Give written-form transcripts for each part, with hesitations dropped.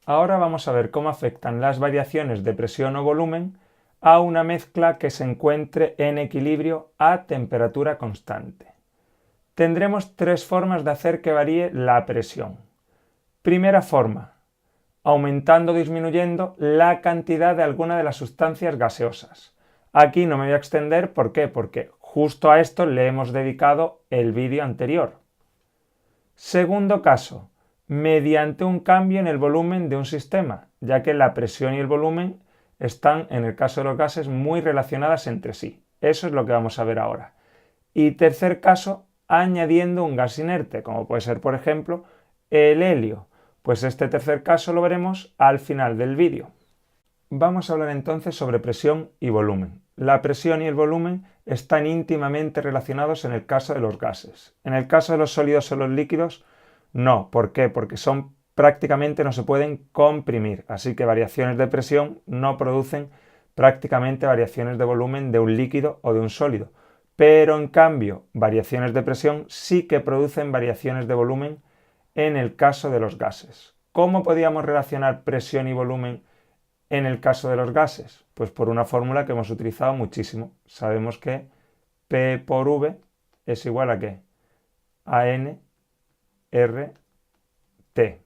Ahora vamos a ver cómo afectan las variaciones de presión o volumen a una mezcla que se encuentre en equilibrio a temperatura constante. Tendremos tres formas de hacer que varíe la presión. Primera forma, aumentando o disminuyendo la cantidad de alguna de las sustancias gaseosas. Aquí no me voy a extender, ¿por qué? Porque justo a esto le hemos dedicado el vídeo anterior. Segundo caso, mediante un cambio en el volumen de un sistema, ya que la presión y el volumen están, en el caso de los gases, muy relacionadas entre sí. Eso es lo que vamos a ver ahora. Y tercer caso, añadiendo un gas inerte, como puede ser, por ejemplo, el helio. Pues este tercer caso lo veremos al final del vídeo. Vamos a hablar entonces sobre presión y volumen. La presión y el volumen están íntimamente relacionados en el caso de los gases. En el caso de los sólidos o los líquidos, no. ¿Por qué? Porque prácticamente no se pueden comprimir, así que variaciones de presión no producen prácticamente variaciones de volumen de un líquido o de un sólido. Pero en cambio, variaciones de presión sí que producen variaciones de volumen en el caso de los gases. ¿Cómo podíamos relacionar presión y volumen en el caso de los gases? Pues por una fórmula que hemos utilizado muchísimo. Sabemos que P por V es igual a ¿qué? A N R T.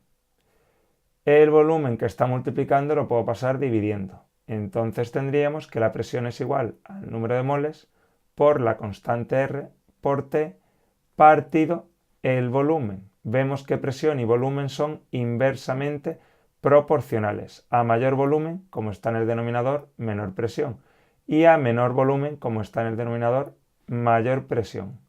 El volumen que está multiplicando lo puedo pasar dividiendo. Entonces tendríamos que la presión es igual al número de moles por la constante R por T partido el volumen. Vemos que presión y volumen son inversamente proporcionales. A mayor volumen, como está en el denominador, menor presión. Y a menor volumen, como está en el denominador, mayor presión.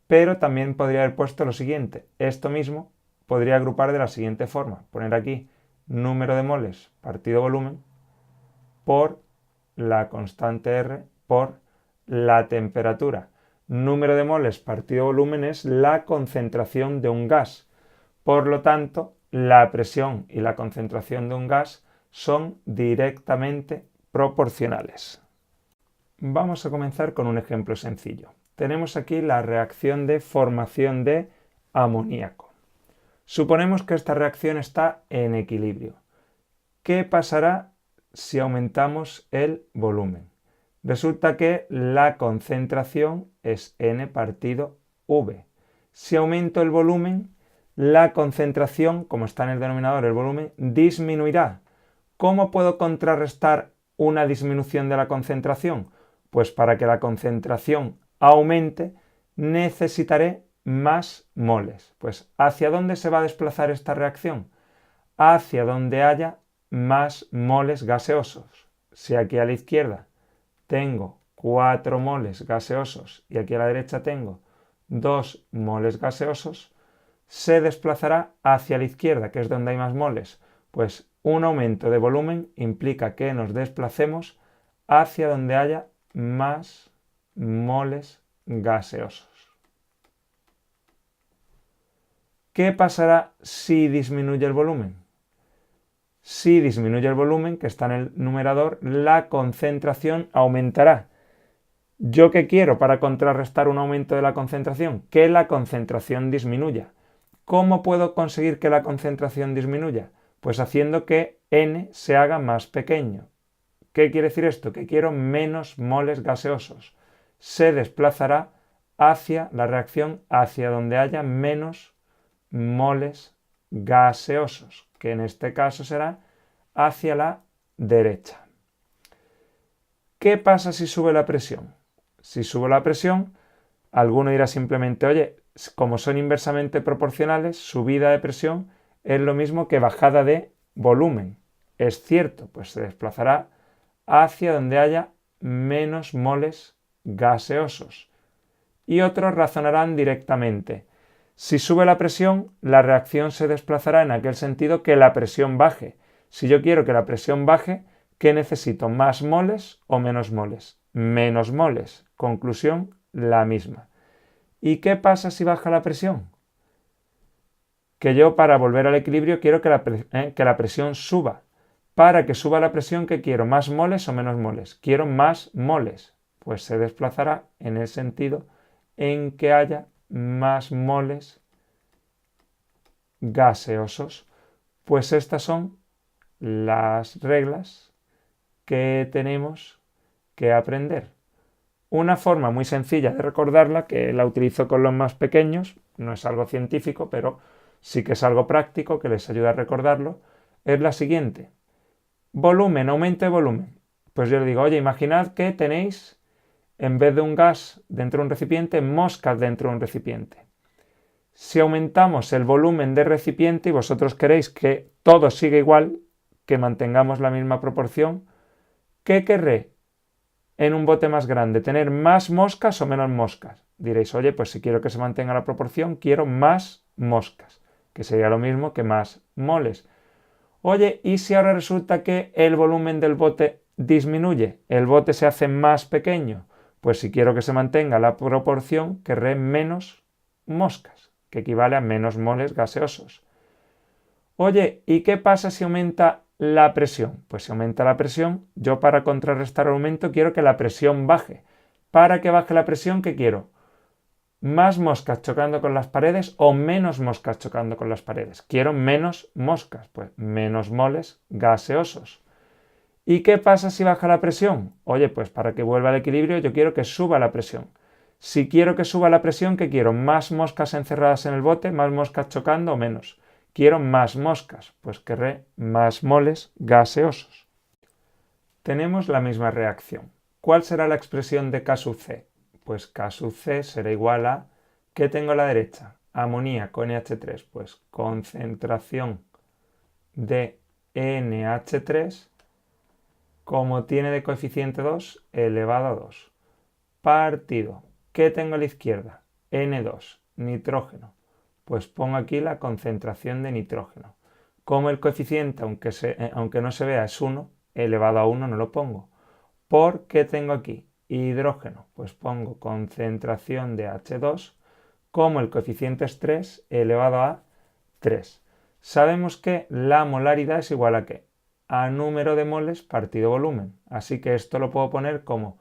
Pero también podría haber puesto lo siguiente. Esto mismo podría agrupar de la siguiente forma. Poner aquí número de moles partido volumen por la constante R por la temperatura. Número de moles partido volumen es la concentración de un gas. Por lo tanto, la presión y la concentración de un gas son directamente proporcionales. Vamos a comenzar con un ejemplo sencillo. Tenemos aquí la reacción de formación de amoníaco. Suponemos que esta reacción está en equilibrio. ¿Qué pasará si aumentamos el volumen? Resulta que la concentración es N partido V. Si aumento el volumen, la concentración, como está en el denominador el volumen, disminuirá. ¿Cómo puedo contrarrestar una disminución de la concentración? Pues para que la concentración aumente, necesitaré más moles. Pues ¿hacia dónde se va a desplazar esta reacción? Hacia donde haya más moles gaseosos. Si aquí a la izquierda tengo 4 moles gaseosos y aquí a la derecha tengo 2 moles gaseosos, se desplazará hacia la izquierda, que es donde hay más moles. Pues un aumento de volumen implica que nos desplacemos hacia donde haya más moles gaseosos. ¿Qué pasará si disminuye el volumen? Si disminuye el volumen, que está en el numerador, la concentración aumentará. ¿Yo qué quiero para contrarrestar un aumento de la concentración? Que la concentración disminuya. ¿Cómo puedo conseguir que la concentración disminuya? Pues haciendo que N se haga más pequeño. ¿Qué quiere decir esto? Que quiero menos moles gaseosos. Se desplazará hacia la reacción, hacia donde haya menos moles gaseosos, que en este caso será hacia la derecha. ¿Qué pasa si sube la presión? Si sube la presión, alguno dirá simplemente, oye, como son inversamente proporcionales, subida de presión es lo mismo que bajada de volumen. Es cierto, pues se desplazará hacia donde haya menos moles gaseosos. Y otros razonarán directamente. Si sube la presión, la reacción se desplazará en aquel sentido que la presión baje. Si yo quiero que la presión baje, ¿qué necesito? ¿Más moles o menos moles? Menos moles. Conclusión, la misma. ¿Y qué pasa si baja la presión? Que yo para volver al equilibrio quiero que la presión suba. Para que suba la presión, ¿qué quiero? ¿Más moles o menos moles? Quiero más moles. Pues se desplazará en el sentido en que haya más moles gaseosos. Pues estas son las reglas que tenemos que aprender. Una forma muy sencilla de recordarla, que la utilizo con los más pequeños, no es algo científico, pero sí que es algo práctico que les ayuda a recordarlo, es la siguiente. Volumen, aumento de volumen. Pues yo le digo, oye, imaginad que tenéis, en vez de un gas dentro de un recipiente, moscas dentro de un recipiente. Si aumentamos el volumen del recipiente y vosotros queréis que todo siga igual, que mantengamos la misma proporción, ¿qué querré en un bote más grande? ¿Tener más moscas o menos moscas? Diréis, oye, pues si quiero que se mantenga la proporción, quiero más moscas, que sería lo mismo que más moles. Oye, ¿y si ahora resulta que el volumen del bote disminuye? El bote se hace más pequeño. Pues si quiero que se mantenga la proporción, querré menos moscas, que equivale a menos moles gaseosos. Oye, ¿y qué pasa si aumenta la presión? Pues si aumenta la presión, yo para contrarrestar el aumento quiero que la presión baje. Para que baje la presión, ¿qué quiero? ¿Más moscas chocando con las paredes o menos moscas chocando con las paredes? Quiero menos moscas, pues menos moles gaseosos. ¿Y qué pasa si baja la presión? Oye, pues para que vuelva al equilibrio yo quiero que suba la presión. Si quiero que suba la presión, ¿qué quiero? ¿Más moscas encerradas en el bote? ¿Más moscas chocando o menos? Quiero más moscas, pues querré más moles gaseosos. Tenemos la misma reacción. ¿Cuál será la expresión de K sub C? Pues K sub C será igual a, ¿qué tengo a la derecha? Amoníaco NH3, pues concentración de NH3, como tiene de coeficiente 2, elevado a 2. Partido, ¿qué tengo a la izquierda? N2, nitrógeno. Pues pongo aquí la concentración de nitrógeno. Como el coeficiente, aunque no se vea, es 1, elevado a 1 no lo pongo. ¿Por qué tengo aquí? Hidrógeno. Pues pongo concentración de H2. Como el coeficiente es 3, elevado a 3. Sabemos que la molaridad es igual a ¿qué? A número de moles partido volumen. Así que esto lo puedo poner como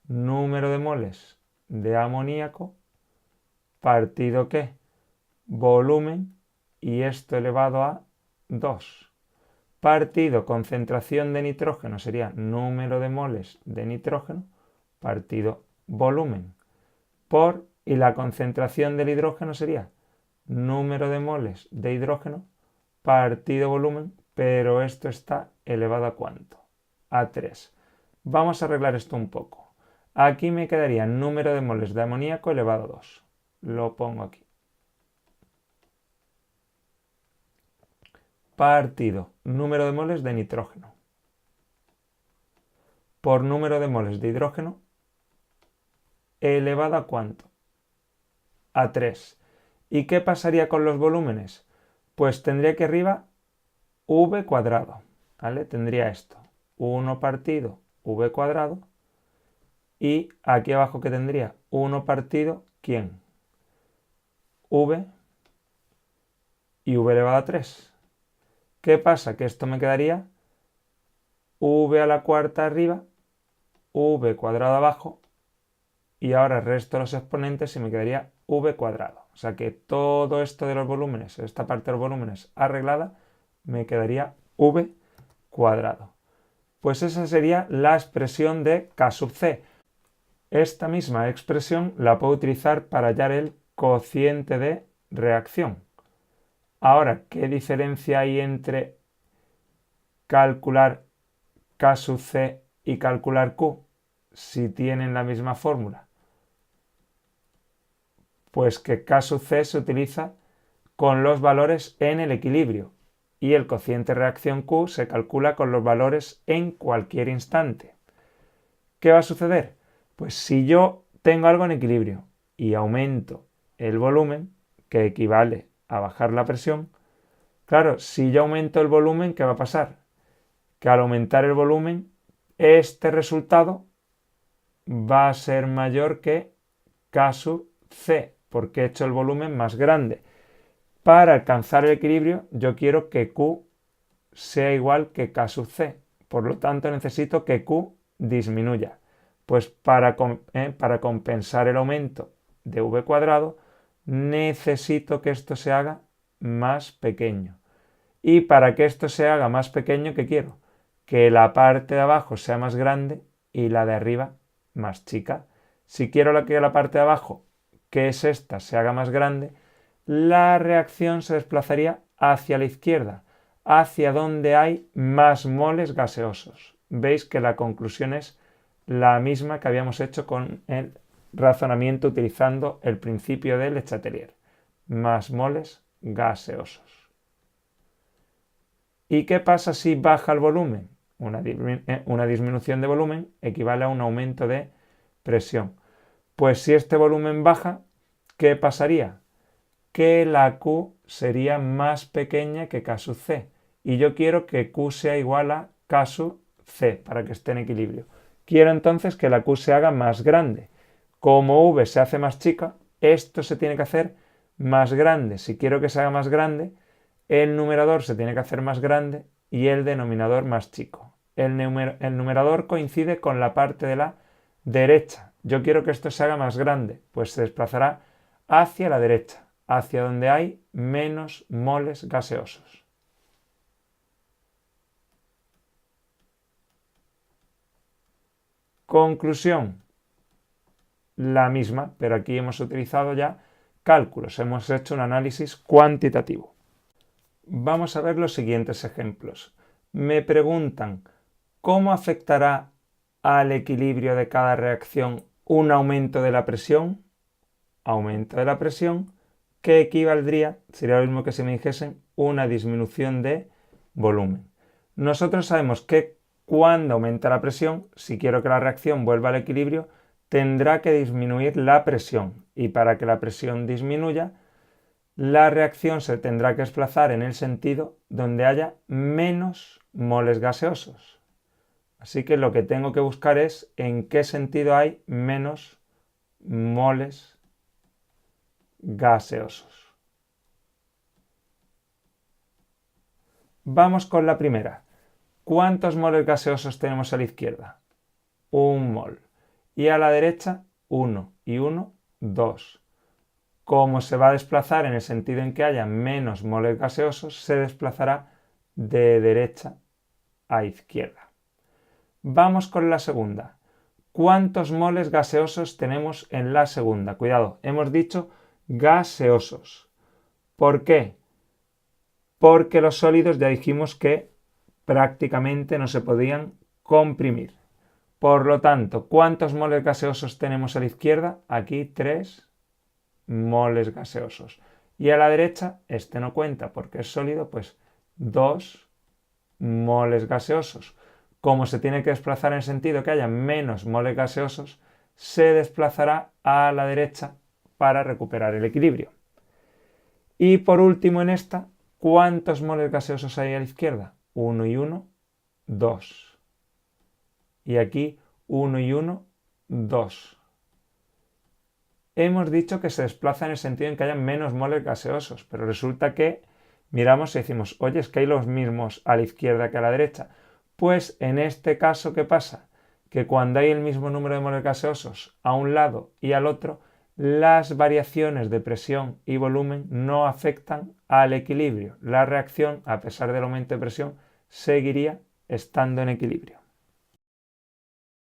número de moles de amoníaco partido ¿qué? Volumen, y esto elevado a 2. Partido concentración de nitrógeno sería número de moles de nitrógeno partido volumen. Y la concentración del hidrógeno sería número de moles de hidrógeno partido volumen, pero esto está elevado a ¿cuánto? A 3. Vamos a arreglar esto un poco. Aquí me quedaría número de moles de amoníaco elevado a 2. Lo pongo aquí. Partido número de moles de nitrógeno por número de moles de hidrógeno elevado a ¿cuánto? A 3. ¿Y qué pasaría con los volúmenes? Pues tendría que arriba v cuadrado, ¿vale? Tendría esto, 1 partido v cuadrado, y aquí abajo que tendría 1 partido, ¿quién? V y v elevado a 3. ¿Qué pasa? Que esto me quedaría v a la cuarta arriba, v cuadrado abajo, y ahora resto los exponentes y me quedaría v cuadrado. O sea que todo esto de los volúmenes, esta parte de los volúmenes arreglada, me quedaría v cuadrado. Pues esa sería la expresión de K sub C. Esta misma expresión la puedo utilizar para hallar el cociente de reacción. Ahora, ¿qué diferencia hay entre calcular K sub C y calcular Q si tienen la misma fórmula? Pues que K sub C se utiliza con los valores en el equilibrio y el cociente de reacción Q se calcula con los valores en cualquier instante. ¿Qué va a suceder? Pues si yo tengo algo en equilibrio y aumento el volumen, que equivale a bajar la presión, claro, si yo aumento el volumen, ¿qué va a pasar? Que al aumentar el volumen, este resultado va a ser mayor que K sub C, porque he hecho el volumen más grande. Para alcanzar el equilibrio, yo quiero que Q sea igual que K sub C. Por lo tanto, necesito que Q disminuya. Pues para compensar el aumento de v cuadrado, necesito que esto se haga más pequeño. Y para que esto se haga más pequeño, ¿qué quiero? Que la parte de abajo sea más grande y la de arriba más chica. Si quiero que la parte de abajo, que es esta, se haga más grande, la reacción se desplazaría hacia la izquierda, hacia donde hay más moles gaseosos. Veis que la conclusión es la misma que habíamos hecho con el razonamiento utilizando el principio de Le Chatelier. Más moles gaseosos. ¿Y qué pasa si baja el volumen? Una disminución de volumen equivale a un aumento de presión. Pues si este volumen baja, ¿qué pasaría? Que la Q sería más pequeña que K sub C. Y yo quiero que Q sea igual a K sub C para que esté en equilibrio. Quiero entonces que la Q se haga más grande. Como V se hace más chica, esto se tiene que hacer más grande. Si quiero que se haga más grande, el numerador se tiene que hacer más grande y el denominador más chico. El numerador coincide con la parte de la derecha. Yo quiero que esto se haga más grande, pues se desplazará hacia la derecha, hacia donde hay menos moles gaseosos. Conclusión. La misma, pero aquí hemos utilizado ya cálculos, hemos hecho un análisis cuantitativo. Vamos a ver los siguientes ejemplos. Me preguntan, ¿cómo afectará al equilibrio de cada reacción un aumento de la presión? Aumento de la presión, que equivaldría, sería lo mismo que si me dijesen, una disminución de volumen. Nosotros sabemos que cuando aumenta la presión, si quiero que la reacción vuelva al equilibrio, tendrá que disminuir la presión. Y para que la presión disminuya, la reacción se tendrá que desplazar en el sentido donde haya menos moles gaseosos. Así que lo que tengo que buscar es en qué sentido hay menos moles gaseosos. Vamos con la primera. ¿Cuántos moles gaseosos tenemos a la izquierda? 1 mol. Y a la derecha, 1 y 1, 2. Como se va a desplazar en el sentido en que haya menos moles gaseosos, se desplazará de derecha a izquierda. Vamos con la segunda. ¿Cuántos moles gaseosos tenemos en la segunda? Cuidado, hemos dicho gaseosos. ¿Por qué? Porque los sólidos ya dijimos que prácticamente no se podían comprimir. Por lo tanto, ¿cuántos moles gaseosos tenemos a la izquierda? Aquí 3 moles gaseosos. Y a la derecha, este no cuenta porque es sólido, pues 2 moles gaseosos. Como se tiene que desplazar en el sentido que haya menos moles gaseosos, se desplazará a la derecha para recuperar el equilibrio. Y por último en esta, ¿cuántos moles gaseosos hay a la izquierda? 1 y 1, 2. Y aquí 1 y 1, 2. Hemos dicho que se desplaza en el sentido en que haya menos moles gaseosos, pero resulta que miramos y decimos, oye, es que hay los mismos a la izquierda que a la derecha. Pues en este caso, ¿qué pasa? Que cuando hay el mismo número de moles gaseosos a un lado y al otro, las variaciones de presión y volumen no afectan al equilibrio. La reacción, a pesar del aumento de presión, seguiría estando en equilibrio.